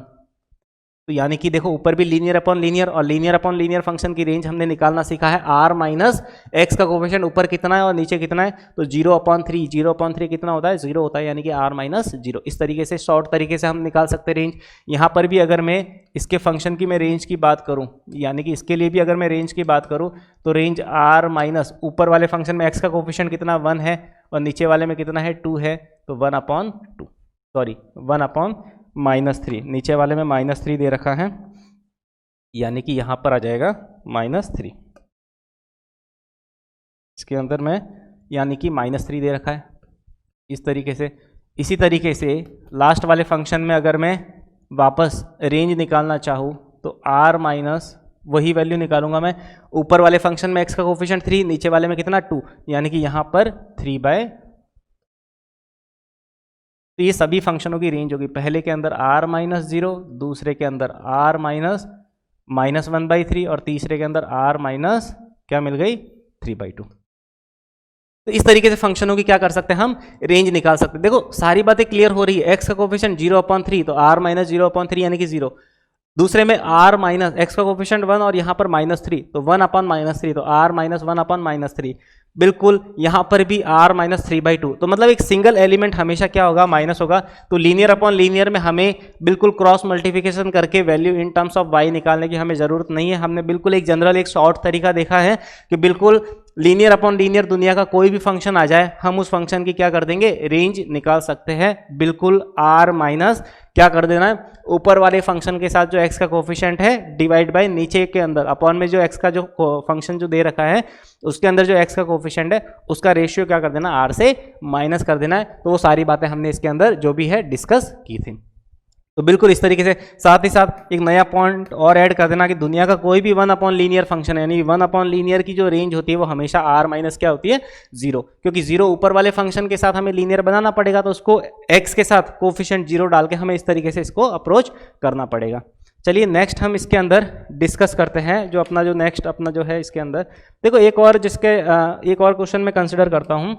तो यानी कि देखो ऊपर भी लीनियर अपॉन लीनियर, और लीनियर अपॉन लीनियर फंक्शन की रेंज हमने निकालना सीखा है। r- x का कोफिशिएंट ऊपर कितना है और नीचे कितना है, तो 0/3, 0/3 कितना होता है 0 होता है, यानी कि r-0। इस तरीके से शॉर्ट तरीके से हम निकाल सकते हैं रेंज। यहाँ पर भी अगर मैं इसके फंक्शन की मैं रेंज की बात करूँ, यानी कि इसके लिए भी अगर मैं रेंज की बात करूँ तो रेंज r- ऊपर वाले फंक्शन में x का कोफिशिएंट कितना 1 है और नीचे वाले में कितना है 2 है, तो 1/2, सॉरी 1/-3, नीचे वाले में -3 दे रखा है, यानी कि यहां पर आ जाएगा -3। इसके अंदर में यानी कि -3 दे रखा है इस तरीके से। इसी तरीके से लास्ट वाले फंक्शन में अगर मैं वापस रेंज निकालना चाहूँ तो r- वही वैल्यू निकालूंगा मैं। ऊपर वाले फंक्शन में x का कोफिशिएंट 3, नीचे वाले में कितना 2, यानी कि यहां पर 3/, तो ये सभी फंक्शनों की रेंज होगी। पहले के अंदर r-0, दूसरे के अंदर r-1/3 और तीसरे के अंदर r- क्या मिल गई 3/2। तो इस तरीके से फंक्शनों की क्या कर सकते हैं हम रेंज निकाल सकते हैं। देखो सारी बातें क्लियर हो रही है। x का कोफिशिएंट 0/3 तो r- 0/3 यानी कि 0, दूसरे में r- x का कोफिशिएंट 1 और यहाँ पर -3 तो 1/-3 तो r- 1/-3, बिल्कुल यहाँ पर भी r-3/2। तो मतलब एक सिंगल एलिमेंट हमेशा क्या होगा माइनस होगा। तो लीनियर अपॉन लीनियर में हमें बिल्कुल क्रॉस मल्टीप्लिकेशन करके value in terms of y निकालने की हमें जरूरत नहीं है। हमने बिल्कुल एक जनरल एक शॉर्ट तरीका देखा है कि बिल्कुल लीनियर अपॉन लीनियर दुनिया का कोई भी फंक्शन आ जाए, हम उस फंक्शन की क्या कर देंगे रेंज निकाल सकते हैं। बिल्कुल r- क्या कर देना है, ऊपर वाले फंक्शन के साथ जो x का कोफिशिएंट है डिवाइड बाय नीचे के अंदर अपॉन में जो x का जो फंक्शन जो दे रखा है उसके अंदर जो x का कोफिशिएंट है उसका रेशियो क्या कर देना r से माइनस कर देना है। तो वो सारी बातें हमने इसके अंदर जो भी है डिस्कस की थी। तो बिल्कुल इस तरीके से साथ ही साथ एक नया पॉइंट और ऐड कर देना कि दुनिया का कोई भी 1 अपॉन लीनियर फंक्शन है, यानी 1 अपॉन लीनियर की जो रेंज होती है वो हमेशा r- क्या होती है 0, क्योंकि 0 ऊपर वाले फंक्शन के साथ हमें लीनियर बनाना पड़ेगा तो उसको x के साथ कोफिशिएंट 0 डाल के हमें इस तरीके से इसको अप्रोच करना पड़ेगा। चलिए नेक्स्ट हम इसके अंदर डिस्कस करते हैं जो अपना जो नेक्स्ट अपना जो है इसके अंदर देखो एक और क्वेश्चन मैं कंसिडर करता हूँ।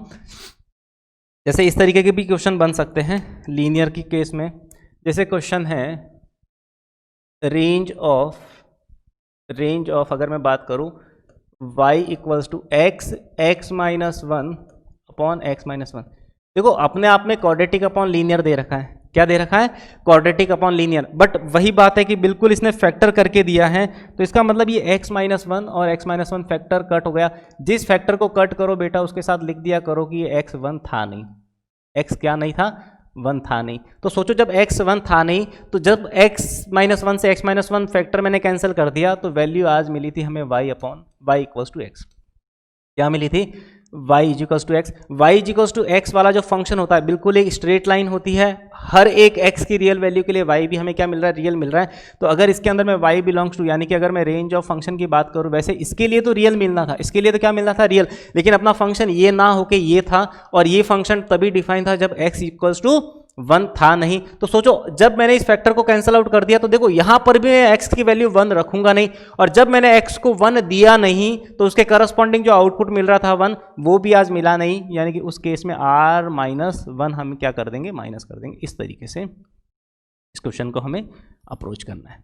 जैसे इस तरीके के भी क्वेश्चन बन सकते हैं लीनियर की केस में। जैसे क्वेश्चन है रेंज ऑफ अगर मैं बात करूं y = x -1 अपॉन x -1। देखो अपने आप में क्वाड्रेटिक अपॉन लीनियर दे रखा है। क्या दे रखा है क्वाड्रेटिक अपॉन लीनियर, बट वही बात है कि बिल्कुल इसने फैक्टर करके दिया है। तो इसका मतलब ये x -1 और x -1 फैक्टर कट हो गया। जिस फैक्टर को कट करो बेटा उसके साथ लिख दिया करो कि ये x 1 था नहीं, x क्या नहीं था 1 था नहीं। तो सोचो जब x 1 था नहीं तो जब x -1 से x -1 फैक्टर मैंने कैंसिल कर दिया तो वैल्यू आज मिली थी हमें y = x। क्या मिली थी y = x। y = x वाला जो फंक्शन होता है बिल्कुल एक स्ट्रेट लाइन होती है। हर एक x की रियल वैल्यू के लिए y भी हमें क्या मिल रहा है रियल मिल रहा है। तो अगर इसके अंदर में y बिलोंग्स टू, यानी कि अगर मैं रेंज ऑफ फंक्शन की बात करूं, वैसे इसके लिए तो रियल मिलना था, इसके लिए तो क्या मिलना था रियल, लेकिन अपना फंक्शन ये ना होके ये था और ये फंक्शन तभी डिफाइन था जब x = 1 था नहीं। तो सोचो जब मैंने इस फैक्टर को कैंसिल आउट कर दिया तो देखो यहां पर भी मैं x की वैल्यू 1 रखूंगा नहीं, और जब मैंने x को 1 दिया नहीं तो उसके करस्पॉन्डिंग जो आउटपुट मिल रहा था 1 वो भी आज मिला नहीं, यानी कि उस केस में r-1 हम क्या कर देंगे माइनस कर देंगे। इस तरीके से इस क्वेश्चन को हमें अप्रोच करना है।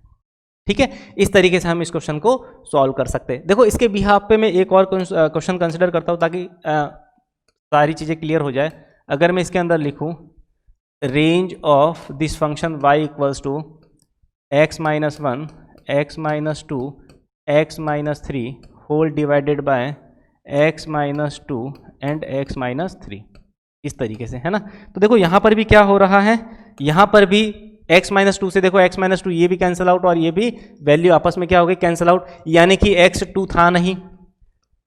ठीक है, इस तरीके से हम इस क्वेश्चन को सॉल्व कर सकते हैं। देखो इसके बिहाफ पे मैं एक और क्वेश्चन कंसिडर करता हूं ताकि सारी चीजें क्लियर हो जाए। अगर मैं इसके अंदर लिखूं range of this function y equals to x minus 1, x minus 2, x minus 3 whole divided by x minus 2 and x minus 3, इस तरीके से, है ना। तो देखो यहाँ पर भी क्या हो रहा है, यहाँ पर भी x माइनस 2 से देखो x माइनस 2 ये भी कैंसिल आउट और ये भी वैल्यू आपस में क्या हो गई, कैंसिल आउट, यानी कि x 2 था नहीं,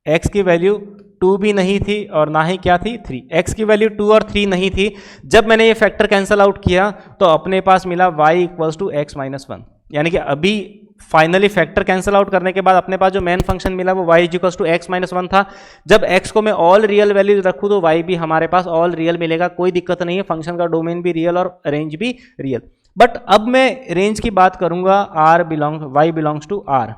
x की वैल्यू 2 भी नहीं थी और ना ही क्या थी 3, x की वैल्यू 2 और 3 नहीं थी। जब मैंने ये फैक्टर कैंसिल आउट किया तो अपने पास मिला y equals to x minus 1, यानी कि अभी फाइनली फैक्टर कैंसिल आउट करने के बाद अपने पास जो मेन फंक्शन मिला वो y equals to x minus 1 था। जब x को मैं ऑल रियल वैल्यूज रखूँ तो y भी हमारे पास ऑल रियल मिलेगा, कोई दिक्कत नहीं है, फंक्शन का डोमेन भी रियल और रेंज भी रियल। बट अब मैं रेंज की बात करूंगा y बिलोंग्स टू r।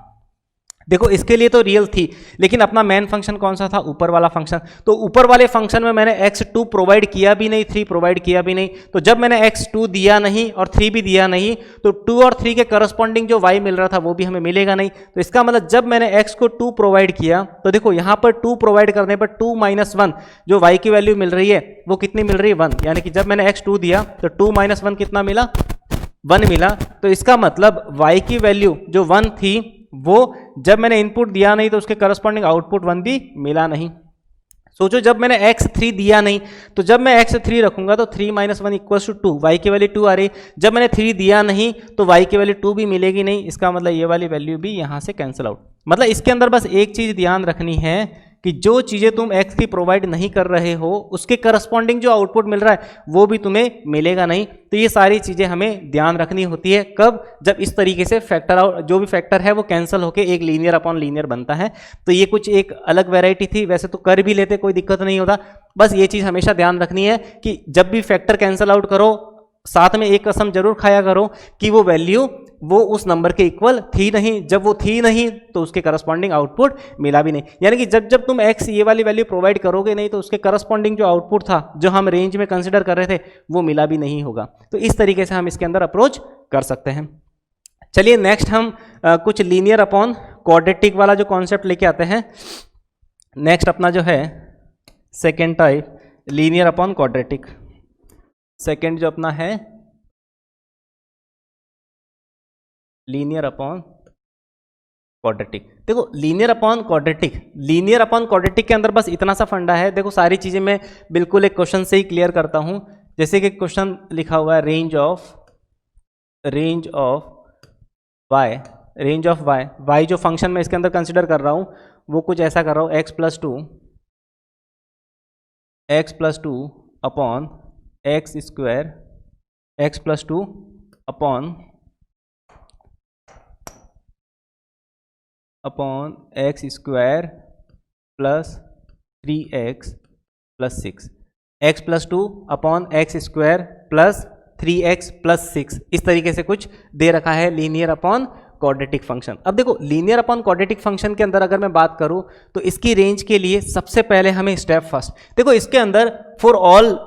देखो इसके लिए तो रियल थी, लेकिन अपना मेन फंक्शन कौन सा था, ऊपर वाला फंक्शन। तो ऊपर वाले फंक्शन में मैंने x2 प्रोवाइड किया भी नहीं, 3 प्रोवाइड किया भी नहीं। तो जब मैंने x2 दिया नहीं और 3 भी दिया नहीं तो 2 और 3 के करस्पॉन्डिंग जो y मिल रहा था वो भी हमें मिलेगा नहीं। तो इसका मतलब जब मैंने x को 2 प्रोवाइड किया तो देखो यहाँ पर 2 प्रोवाइड करने पर 2 माइनस 1 जो y की वैल्यू मिल रही है वो कितनी मिल रही है, 1, यानी कि जब मैंने x2 दिया तो 2 माइनस 1 कितना मिला, 1 मिला। तो इसका मतलब y की वैल्यू जो 1 थी वो जब मैंने इनपुट दिया नहीं तो उसके करस्पॉन्डिंग आउटपुट 1 भी मिला नहीं। सोचो जब मैंने x3 दिया नहीं तो जब मैं x3 रखूंगा तो 3 माइनस 1 इक्वल्स टू 2, y की वैल्यू 2 आ रही। जब मैंने 3 दिया नहीं तो y की वैल्यू 2 भी मिलेगी नहीं, इसका मतलब ये वाली वैल्यू भी यहाँ से कैंसिल आउट। मतलब इसके अंदर बस एक चीज ध्यान रखनी है कि जो चीजें तुम x की प्रोवाइड नहीं कर रहे हो उसके करस्पॉन्डिंग जो आउटपुट मिल रहा है वो भी तुम्हें मिलेगा नहीं। तो ये सारी चीजें हमें ध्यान रखनी होती है, कब, जब इस तरीके से फैक्टर आउट जो भी फैक्टर है वो कैंसिल होकर एक लीनियर अपॉन लीनियर बनता है। तो ये कुछ एक अलग वैरायटी थी, वैसे तो कर भी लेते कोई दिक्कत नहीं होता, बस ये चीज हमेशा ध्यान रखनी है कि जब भी फैक्टर कैंसिल आउट करो साथ में एक कसम जरूर खाया करो कि वो वैल्यू वो उस नंबर के इक्वल थी नहीं। जब वो थी नहीं तो उसके करस्पॉन्डिंग आउटपुट मिला भी नहीं, यानी कि जब जब तुम x ये वाली वैल्यू प्रोवाइड करोगे नहीं तो उसके करस्पॉन्डिंग जो आउटपुट था जो हम रेंज में कंसिडर कर रहे थे वो मिला भी नहीं होगा। तो इस तरीके से हम इसके अंदर अप्रोच कर सकते हैं। चलिए नेक्स्ट हम कुछ लीनियर अपॉन क्वाड्रेटिक वाला जो कॉन्सेप्ट लेके आते हैं। नेक्स्ट अपना जो है second type linear upon quadratic. Second जो अपना है लीनियर अपॉन क्वाड्रेटिक। देखो लीनियर अपॉन क्वाड्रेटिक के अंदर बस इतना सा फंडा है। देखो सारी चीजें मैं बिल्कुल एक क्वेश्चन से ही क्लियर करता हूं। जैसे कि क्वेश्चन लिखा हुआ है रेंज ऑफ y जो फंक्शन मैं इसके अंदर कंसिडर कर रहा हूं वो कुछ ऐसा कर रहा हूं x plus two upon x square, x plus 2 upon x square plus 3x plus 6, x plus 2 upon x square plus 3x plus 6, इस तरीके से कुछ दे रखा है लीनियर अपॉन क्वाड्रेटिक फंक्शन। अब देखो लीनियर अपॉन क्वाड्रेटिक फंक्शन के अंदर अगर मैं बात करूं तो इसकी रेंज के लिए सबसे पहले हमें स्टेप फर्स्ट, देखो इसके अंदर फॉर ऑल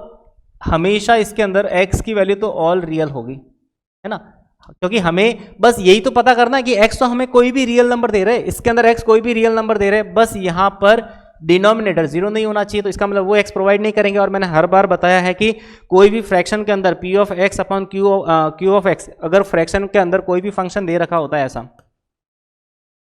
हमेशा इसके अंदर x की वैल्यू तो ऑल रियल होगी, है ना, क्योंकि हमें बस यही तो पता करना है कि x तो हमें कोई भी रियल नंबर दे रहे हैं, इसके अंदर x कोई भी रियल नंबर दे रहे हैं, बस यहाँ पर डिनोमिनेटर जीरो नहीं होना चाहिए। तो इसका मतलब वो x प्रोवाइड नहीं करेंगे। और मैंने हर बार बताया है कि कोई भी फ्रैक्शन के अंदर p of x upon q of x, अगर फ्रैक्शन के अंदर कोई भी फंक्शन दे रखा होता है ऐसा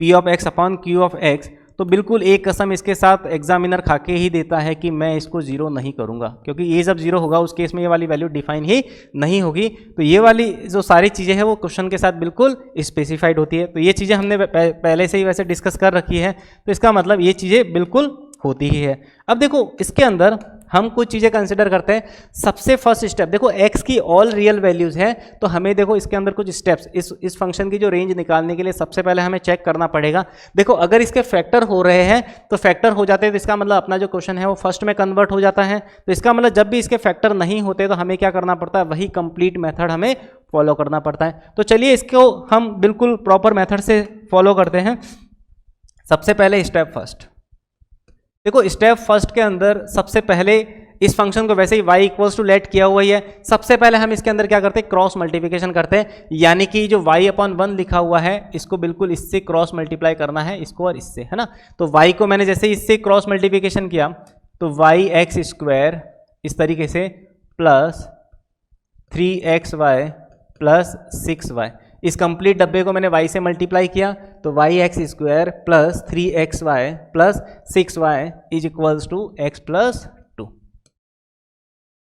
p of x upon q of x, तो बिल्कुल एक कसम इसके साथ एग्जामिनर खा के ही देता है कि मैं इसको जीरो नहीं करूंगा, क्योंकि ये जब जीरो होगा उस केस में ये वाली वैल्यू डिफाइन ही नहीं होगी। तो ये वाली जो सारी चीज़ें हैं वो क्वेश्चन के साथ बिल्कुल स्पेसिफाइड होती है। तो ये चीज़ें हमने पहले से ही वैसे डिस्कस कर रखी है, तो इसका मतलब ये चीज़ें बिल्कुल होती ही है। अब देखो इसके अंदर हम कुछ चीज़ें कंसिडर करते हैं। सबसे फर्स्ट स्टेप देखो x की ऑल रियल वैल्यूज़ है, तो हमें देखो इसके अंदर कुछ स्टेप्स इस फंक्शन की जो रेंज निकालने के लिए सबसे पहले हमें चेक करना पड़ेगा। देखो अगर इसके फैक्टर हो रहे हैं तो फैक्टर हो जाते हैं, तो इसका मतलब अपना जो क्वेश्चन है वो फर्स्ट में कन्वर्ट हो जाता है। तो इसका मतलब जब भी इसके फैक्टर नहीं होते तो हमें क्या करना पड़ता है, वही कंप्लीट मेथड हमें फॉलो करना पड़ता है। तो चलिए इसको हम बिल्कुल प्रॉपर मेथड से फॉलो करते हैं। सबसे पहले स्टेप फर्स्ट, देखो स्टेप फर्स्ट के अंदर सबसे पहले इस फंक्शन को वैसे ही y इक्वल्स टू लेट किया हुआ ही है। सबसे पहले हम इसके अंदर क्या करते हैं, क्रॉस मल्टीप्लिकेशन करते हैं, यानी कि जो y अपॉन 1 लिखा हुआ है इसको बिल्कुल इससे क्रॉस मल्टीप्लाई करना है, इसको और इससे, है ना। तो y को मैंने जैसे इससे क्रॉस मल्टीप्लिकेशन किया तो y एक्स स्क्वायर इस तरीके से प्लस 3xy प्लस 6y। इस कंप्लीट डब्बे को मैंने y से मल्टीप्लाई किया तो y(x² plus 3xy plus 6y is equals to x plus 2।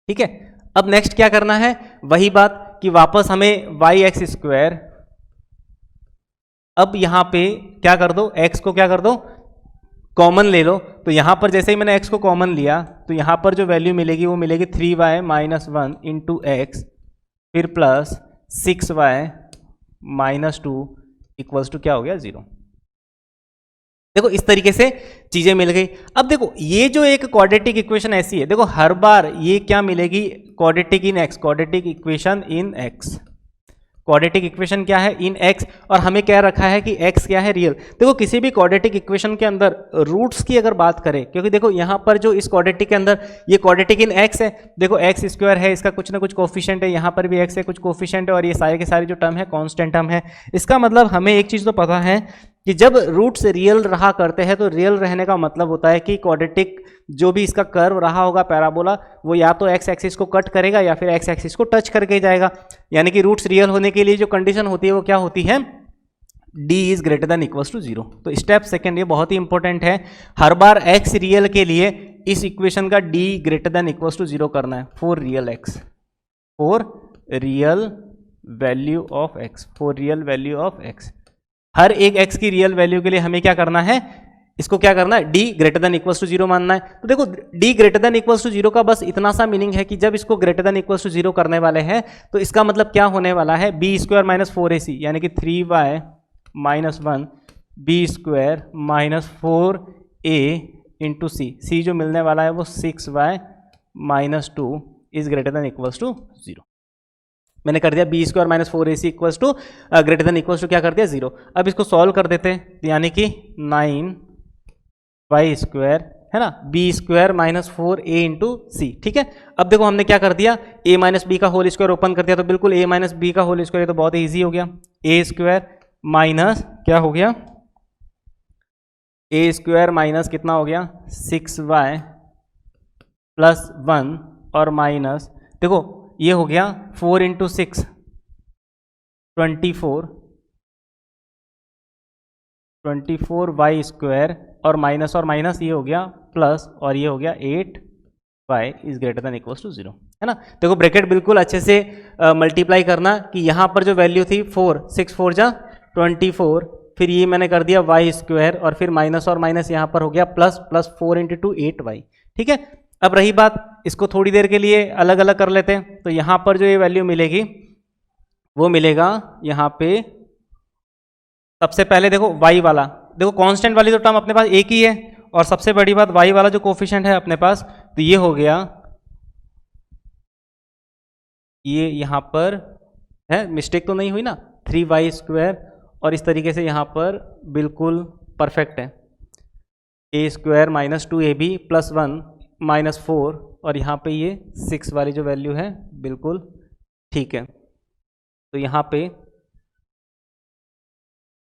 ठीक है, अब नेक्स्ट क्या करना है, वही बात कि वापस हमें y(x², अब यहां पे क्या कर दो, x को क्या कर दो, कॉमन ले लो। तो यहां पर जैसे ही मैंने x को कॉमन लिया तो यहां पर जो वैल्यू मिलेगी वो मिलेगी 3y माइनस 1 इंटू एक्स फिर plus 6y minus 2 equals to क्या हो गया 0। देखो इस तरीके से चीजें मिल गई। अब देखो ये जो एक क्वाड्रेटिक इक्वेशन ऐसी है, देखो हर बार ये क्या मिलेगी, quadratic in x, quadratic equation in x. Quadratic equation क्या है, इन एक्स, और हमें क्या रखा है कि एक्स क्या है, रियल। देखो किसी भी क्वाड्रेटिक इक्वेशन के अंदर रूट्स की अगर बात करें, क्योंकि देखो यहाँ पर जो इस क्वाड्रेटिक के अंदर ये क्वाड्रेटिक इन एक्स है, देखो x² है, इसका कुछ ना कुछ कोफिशिएंट है, यहाँ पर भी x है, कुछ कोफिशिएंट है, और ये सारे के सारे जो टर्म है कांस्टेंट टर्म है। इसका मतलब हमें एक चीज़ तो पता है कि जब रूट्स रियल रहा करते हैं तो रियल रहने का मतलब होता है कि क्वाड्रेटिक जो भी इसका कर्व रहा होगा पैराबोला, वो या तो एक्स एक्सिस को कट करेगा या फिर एक्स एक्सिस को टच करके जाएगा। यानी कि रूट्स रियल होने के लिए जो कंडीशन होती है वो क्या होती है, d is greater than equals to 0। तो स्टेप सेकंड ये बहुत ही इंपॉर्टेंट है, हर बार x रियल के लिए इस इक्वेशन का d greater than equals to 0 करना है for real x, for real value of x, for real value of x। हर एक x की रियल वैल्यू के लिए हमें क्या करना है, इसको क्या करना है, d greater than equals to 0 मानना है। तो देखो d greater than equals to 0 का बस इतना सा मीनिंग है कि जब इसको ग्रेटर देन इक्वल्स टू 0 करने वाले हैं तो इसका मतलब क्या होने वाला है, b² माइनस 4ac यानी कि 3y minus 1 b² minus 4a into c जो मिलने वाला है वो 6y minus 2 is greater than equals to 0। मैंने कर दिया b² minus 4ac equals to greater than equals to क्या कर दिया 0। अब इसको सॉल्व कर देते हैं, यानी कि 9y² है ना, b² माइनस 4a इंटू सी। ठीक है, अब देखो हमने क्या कर दिया, a माइनस बी का होल स्क्वायर ओपन कर दिया, तो बिल्कुल a माइनस बी का होल स्क्वायर, तो बहुत ईजी हो गया, a² माइनस क्या हो गया, a² माइनस कितना हो गया 6y प्लस 1 और माइनस देखो ये हो गया 4 इंटू 6 24y² और माइनस ये हो गया प्लस और ये हो गया 8y is greater than equals to 0, है ना। देखो ब्रैकेट बिल्कुल अच्छे से मल्टीप्लाई करना कि यहाँ पर जो वैल्यू थी 4, 6 4 जा 24, फिर ये मैंने कर दिया y² और फिर माइनस और माइनस यहाँ पर हो गया प्लस 4 इंटू 8y। ठीक है, अब रही बात, इसको थोड़ी देर के लिए अलग अलग कर लेते हैं। तो यहाँ पर जो ये वैल्यू मिलेगी वो मिलेगा यहाँ पे, सबसे पहले देखो y वाला, देखो कांस्टेंट वाली तो टर्म अपने पास एक ही है, और सबसे बड़ी बात y वाला जो कोफिशिएंट है अपने पास, तो ये हो गया, ये यहाँ पर है, मिस्टेक तो नहीं हुई ना, 3y², और इस तरीके से यहाँ पर बिल्कुल परफेक्ट है, a² minus 2ab plus 1 minus 4, और यहाँ पे ये 6 वाली जो वैल्यू है बिल्कुल ठीक है। तो यहाँ पे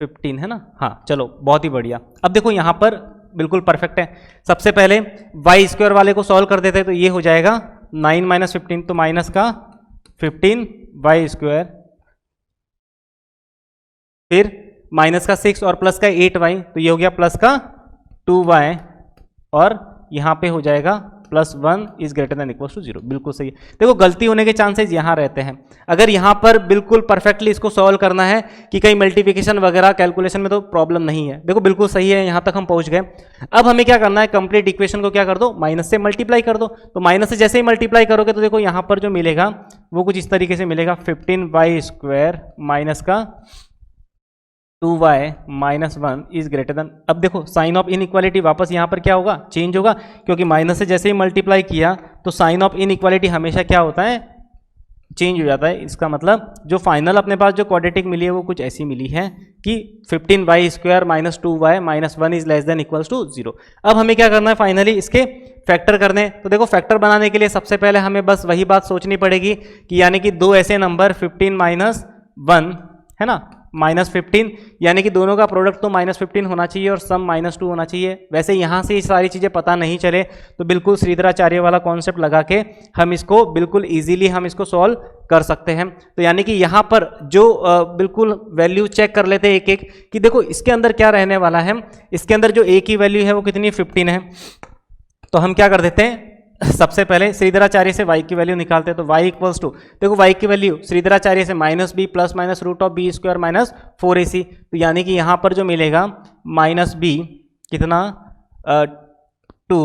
15 है ना, हाँ चलो बहुत ही बढ़िया। अब देखो यहाँ पर बिल्कुल परफेक्ट है। सबसे पहले y² वाले को सॉल्व कर देते हैं, तो ये हो जाएगा 9 माइनस 15, तो माइनस का 15y², फिर माइनस का 6 और प्लस का 8y, तो ये हो गया प्लस का 2y, और यहाँ पे हो जाएगा plus 1 is greater than equals to 0। बिल्कुल सही है। देखो गलती होने के चांसेस यहाँ रहते हैं, अगर यहाँ पर बिल्कुल परफेक्टली इसको सॉल्व करना है कि कहीं मल्टीप्लिकेशन वगैरह कैलकुलेशन में तो प्रॉब्लम नहीं है। देखो बिल्कुल सही है, यहाँ तक हम पहुँच गए। अब हमें क्या करना है, कंप्लीट इक्वेशन को क्या कर दो, माइनस से मल्टीप्लाई कर दो। तो माइनस से जैसे ही मल्टीप्लाई करोगे तो देखो यहाँ पर जो मिलेगा वो कुछ इस तरीके से मिलेगा, 15y² माइनस का 2y minus 1 is greater then, अब देखो साइन ऑफ इनइक्वालिटी वापस यहाँ पर क्या होगा, चेंज होगा, क्योंकि माइनस से जैसे ही मल्टीप्लाई किया तो साइन ऑफ इनइक्वालिटी हमेशा क्या होता है, चेंज हो जाता है। इसका मतलब जो फाइनल अपने पास जो क्वाड्रेटिक मिली है वो कुछ ऐसी मिली है कि 15y² minus 2y minus 1 is less than equals to 0। अब हमें क्या करना है, फाइनली इसके फैक्टर करने। तो देखो फैक्टर बनाने के लिए सबसे पहले हमें बस वही बात सोचनी पड़ेगी कि यानी कि दो ऐसे नंबर 15 माइनस 1 है ना, -15, यानी कि दोनों का प्रोडक्ट तो -15 होना चाहिए और सम -2 होना चाहिए। वैसे यहाँ से ये सारी चीज़ें पता नहीं चले तो बिल्कुल श्रीधराचार्य वाला कॉन्सेप्ट लगा के हम इसको बिल्कुल इजीली हम इसको सॉल्व कर सकते हैं। तो यानी कि यहाँ पर जो बिल्कुल वैल्यू चेक कर लेते हैं एक एक कि देखो इसके अंदर क्या रहने वाला है। इसके अंदर जो a की वैल्यू है वो कितनी 15 है, तो हम क्या कर देते हैं, सबसे पहले श्रीधराचार्य से y की वैल्यू निकालते हैं। तो y इक्वल्स टू, देखो y की वैल्यू श्रीधराचार्य से -b plus minus root of B square minus 4ac, तो यानी कि यहाँ पर जो मिलेगा -b कितना 2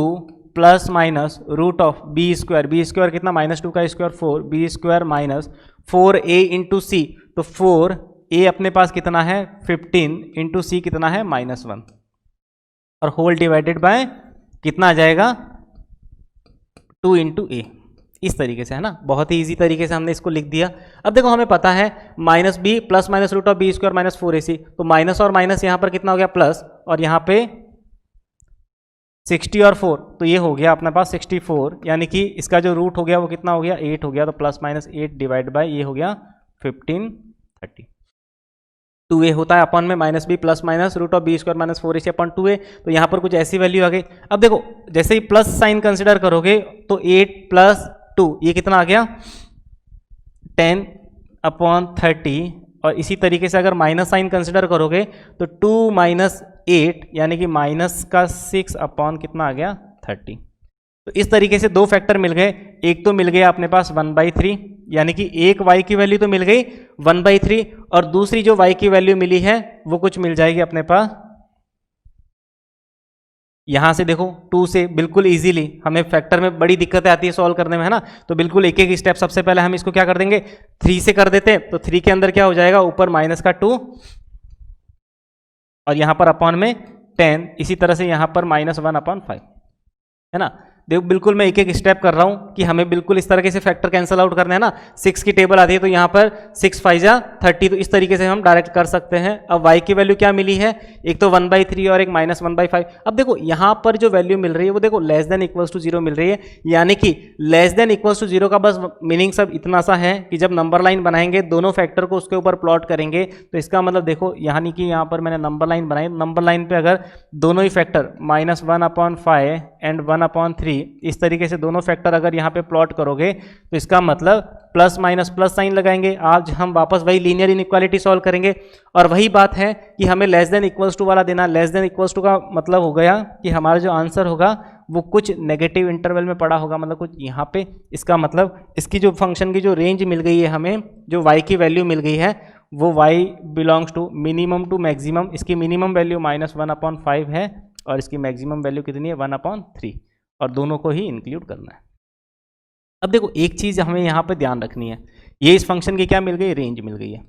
plus minus root of B square कितना -2 का square 4, B square minus 4a into C, तो 4a अपने पास कितना है 15 इंटू सी कितना है -1 और होल डिवाइडेड बाय कितना आ जाएगा 2 इंटू ए। इस तरीके से है ना, बहुत ही इजी तरीके से हमने इसको लिख दिया। अब देखो हमें पता है -b plus minus root of B square minus 4ac, तो माइनस और माइनस यहाँ पर कितना हो गया प्लस, और यहाँ पे 60 और 4, तो ये हो गया अपने पास 64, यानी कि इसका जो रूट हो गया वो कितना हो गया 8 हो गया, तो प्लस माइनस 8 डिवाइड बाय ये हो गया 15 30। 2a होता है अपॉन में -b plus minus root of B square minus 4ac upon 2a, तो यहाँ पर कुछ ऐसी वैल्यू आ गई। अब देखो जैसे ही प्लस साइन कंसिडर करोगे तो 8 प्लस 2 ये कितना आ गया 10 अपॉन 30, और इसी तरीके से अगर माइनस साइन कंसिडर करोगे तो 2 माइनस 8 यानी कि माइनस का 6 अपॉन कितना आ गया 30। तो इस तरीके से दो फैक्टर मिल गए, एक तो मिल गया अपने पास 1/3, यानी कि एक y की वैल्यू तो मिल गई 1/3, और दूसरी जो y की वैल्यू मिली है वो कुछ मिल जाएगी अपने पास, यहां से देखो 2 से बिल्कुल इजीली, हमें फैक्टर में बड़ी दिक्कतें आती है सॉल्व करने में है ना, तो बिल्कुल एक एक स्टेप सबसे पहले हम इसको क्या कर देंगे 3 से कर देते हैं, तो 3 के अंदर क्या हो जाएगा ऊपर माइनस का 2 और यहां पर अपॉन में 10, इसी तरह से यहां पर -1/5 है ना। देखो बिल्कुल मैं एक एक स्टेप कर रहा हूं कि हमें बिल्कुल इस तरीके से फैक्टर कैंसिल आउट करना है ना। 6 की टेबल आती है तो यहाँ पर 6 5 जा 30, तो इस तरीके से हम डायरेक्ट कर सकते हैं। अब y की वैल्यू क्या मिली है, एक तो 1/3 और एक -1/5। अब देखो यहाँ पर जो वैल्यू मिल रही है वो देखो लेस देन इक्वल्स टू 0 मिल रही है, यानी कि लेस देन इक्वल्स टू 0 का बस मीनिंग सब इतना सा है कि जब नंबर लाइन बनाएंगे दोनों फैक्टर को उसके ऊपर प्लॉट करेंगे, तो इसका मतलब देखो यानी कि यहाँ पर मैंने नंबर लाइन बनाई, नंबर लाइन पे अगर दोनों ही फैक्टर -1/5 एंड 1/3 इस तरीके से दोनों फैक्टर अगर यहाँ पे प्लॉट करोगे तो इसका मतलब प्लस माइनस प्लस साइन लगाएंगे। आज हम वापस वही लीनियर इनइक्वालिटी सॉल्व करेंगे, और वही बात है कि हमें लेस देन इक्वल्स टू वाला देना। लेस देन इक्वल्स टू का मतलब हो गया कि हमारा जो आंसर होगा वो कुछ नेगेटिव इंटरवल में पड़ा होगा, मतलब कुछ यहाँ पे, इसका मतलब इसकी जो फंक्शन की जो रेंज मिल गई है हमें, जो y की वैल्यू मिल गई है वो y belongs to minimum to maximum. इसकी मिनिमम वैल्यू -1/5 है और इसकी मैक्सिमम वैल्यू कितनी है 1/3, और दोनों को ही इंक्लूड करना है। अब देखो एक चीज हमें यहाँ पे ध्यान रखनी है, ये इस फंक्शन की क्या मिल गई, रेंज मिल गई है।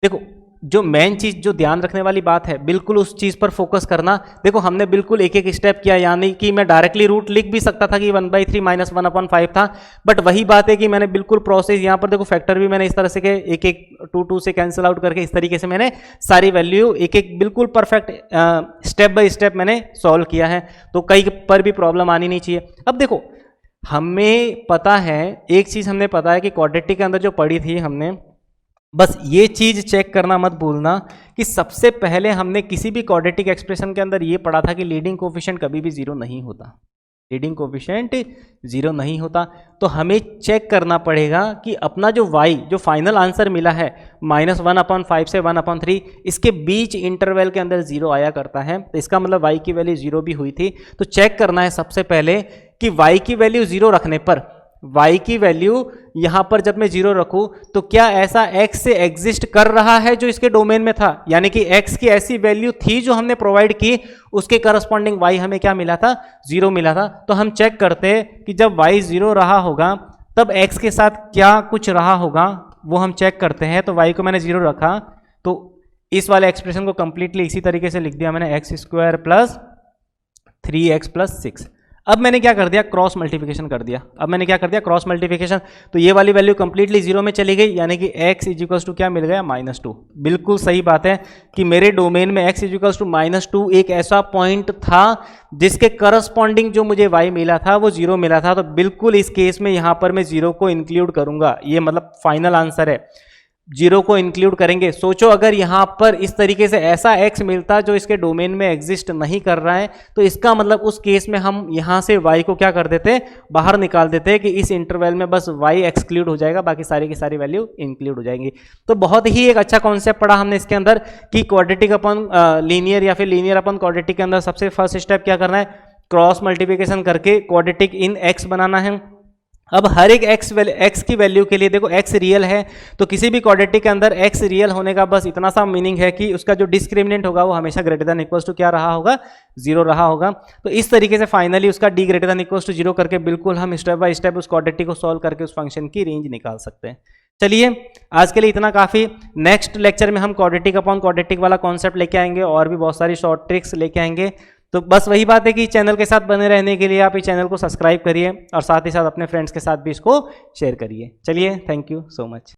देखो जो मेन चीज जो ध्यान रखने वाली बात है बिल्कुल उस चीज पर फोकस करना। देखो हमने बिल्कुल एक एक स्टेप किया, यानी कि मैं डायरेक्टली रूट लिख भी सकता था कि 1/3 -1/5 था, बट वही बात है कि मैंने बिल्कुल प्रोसेस यहाँ पर देखो फैक्टर भी मैंने इस तरह से के एक एक 2 से कैंसिल आउट करके इस तरीके से मैंने सारी वैल्यू एक एक बिल्कुल परफेक्ट स्टेप बाय स्टेप मैंने सॉल्व किया है, तो कहीं पर भी प्रॉब्लम आनी नहीं चाहिए। अब देखो हमें पता है, एक चीज हमने पता है कि क्वाड्रेटिक के अंदर जो पढ़ी थी हमने, बस ये चीज चेक करना मत भूलना कि सबसे पहले हमने किसी भी क्वाड्रेटिक एक्सप्रेशन के अंदर ये पढ़ा था कि लीडिंग कोफिशिएंट कभी भी 0 नहीं होता, लीडिंग कोफिशिएंट 0 नहीं होता। तो हमें चेक करना पड़ेगा कि अपना जो y जो फाइनल आंसर मिला है -1/5 से 1/3, इसके बीच इंटरवल के अंदर 0 आया करता है, तो इसका मतलब y की वैल्यू 0 भी हुई थी। तो चेक करना है सबसे पहले कि y की वैल्यू 0 रखने पर, y की वैल्यू यहां पर जब मैं 0 रखूं तो क्या ऐसा x से एग्जिस्ट कर रहा है जो इसके डोमेन में था, यानी कि x की ऐसी वैल्यू थी जो हमने प्रोवाइड की, उसके करस्पॉन्डिंग y हमें क्या मिला था 0 मिला था। तो हम चेक करते हैं कि जब y 0 रहा होगा तब x के साथ क्या कुछ रहा होगा, वो हम चेक करते हैं। तो y को मैंने 0 रखा, तो इस वाले एक्सप्रेशन को कंप्लीटली इसी तरीके से लिख दिया मैंने, x² + 3x + 6। अब मैंने क्या कर दिया, क्रॉस मल्टीप्लिकेशन कर दिया। अब मैंने क्या कर दिया, क्रॉस मल्टीप्लिकेशन, तो ये वाली वैल्यू कंप्लीटली 0 में चली गई, यानी कि x = क्या मिल गया -2। बिल्कुल सही बात है कि मेरे डोमेन में x = -2 एक ऐसा पॉइंट था जिसके करस्पॉन्डिंग जो मुझे y मिला था वो 0 मिला था, तो बिल्कुल इस केस में यहाँ पर मैं 0 को इंक्लूड करूंगा, ये मतलब फाइनल आंसर है। जीरो को इंक्लूड करेंगे। सोचो अगर यहाँ पर इस तरीके से ऐसा x मिलता जो इसके डोमेन में एग्जिस्ट नहीं कर रहा है, तो इसका मतलब उस केस में हम यहाँ से y को क्या कर देते, बाहर निकाल देते कि इस इंटरवल में बस y एक्सक्लूड हो जाएगा, बाकी सारी की सारी वैल्यू इंक्लूड हो जाएंगी। तो बहुत ही एक अच्छा कॉन्सेप्ट पढ़ा हमने इसके अंदर कि क्वाड्रेटिक अपॉन लीनियर या फिर लीनियर अपॉन क्वाड्रेटिक के अंदर सबसे फर्स्ट स्टेप क्या करना है, क्रॉस मल्टीप्लिकेशन करके क्वाड्रेटिक इन x बनाना है। अब हर एक x की वैल्यू के लिए देखो x रियल है, तो किसी भी क्वाड्रेटिक के अंदर x रियल होने का बस इतना सा मीनिंग है कि उसका जो डिस्क्रिमिनेंट होगा वो हमेशा ग्रेटर देन इक्वल्स टू क्या रहा होगा, 0 रहा होगा। तो इस तरीके से फाइनली उसका d greater than equals to 0 करके बिल्कुल हम स्टेप बाय स्टेप उस क्वाड्रेटिक को सॉल्व करके उस फंक्शन की रेंज निकाल सकते हैं। चलिए आज के लिए इतना काफ़ी। नेक्स्ट लेक्चर में हम क्वाड्रेटिक अपॉन क्वाड्रेटिक वाला कॉन्सेप्ट लेके आएंगे और भी बहुत सारी शॉर्ट ट्रिक्स लेके आएंगे। तो बस वही बात है कि चैनल के साथ बने रहने के लिए आप इस चैनल को सब्सक्राइब करिए और साथ ही साथ अपने फ्रेंड्स के साथ भी इसको शेयर करिए। चलिए, थैंक यू सो मच।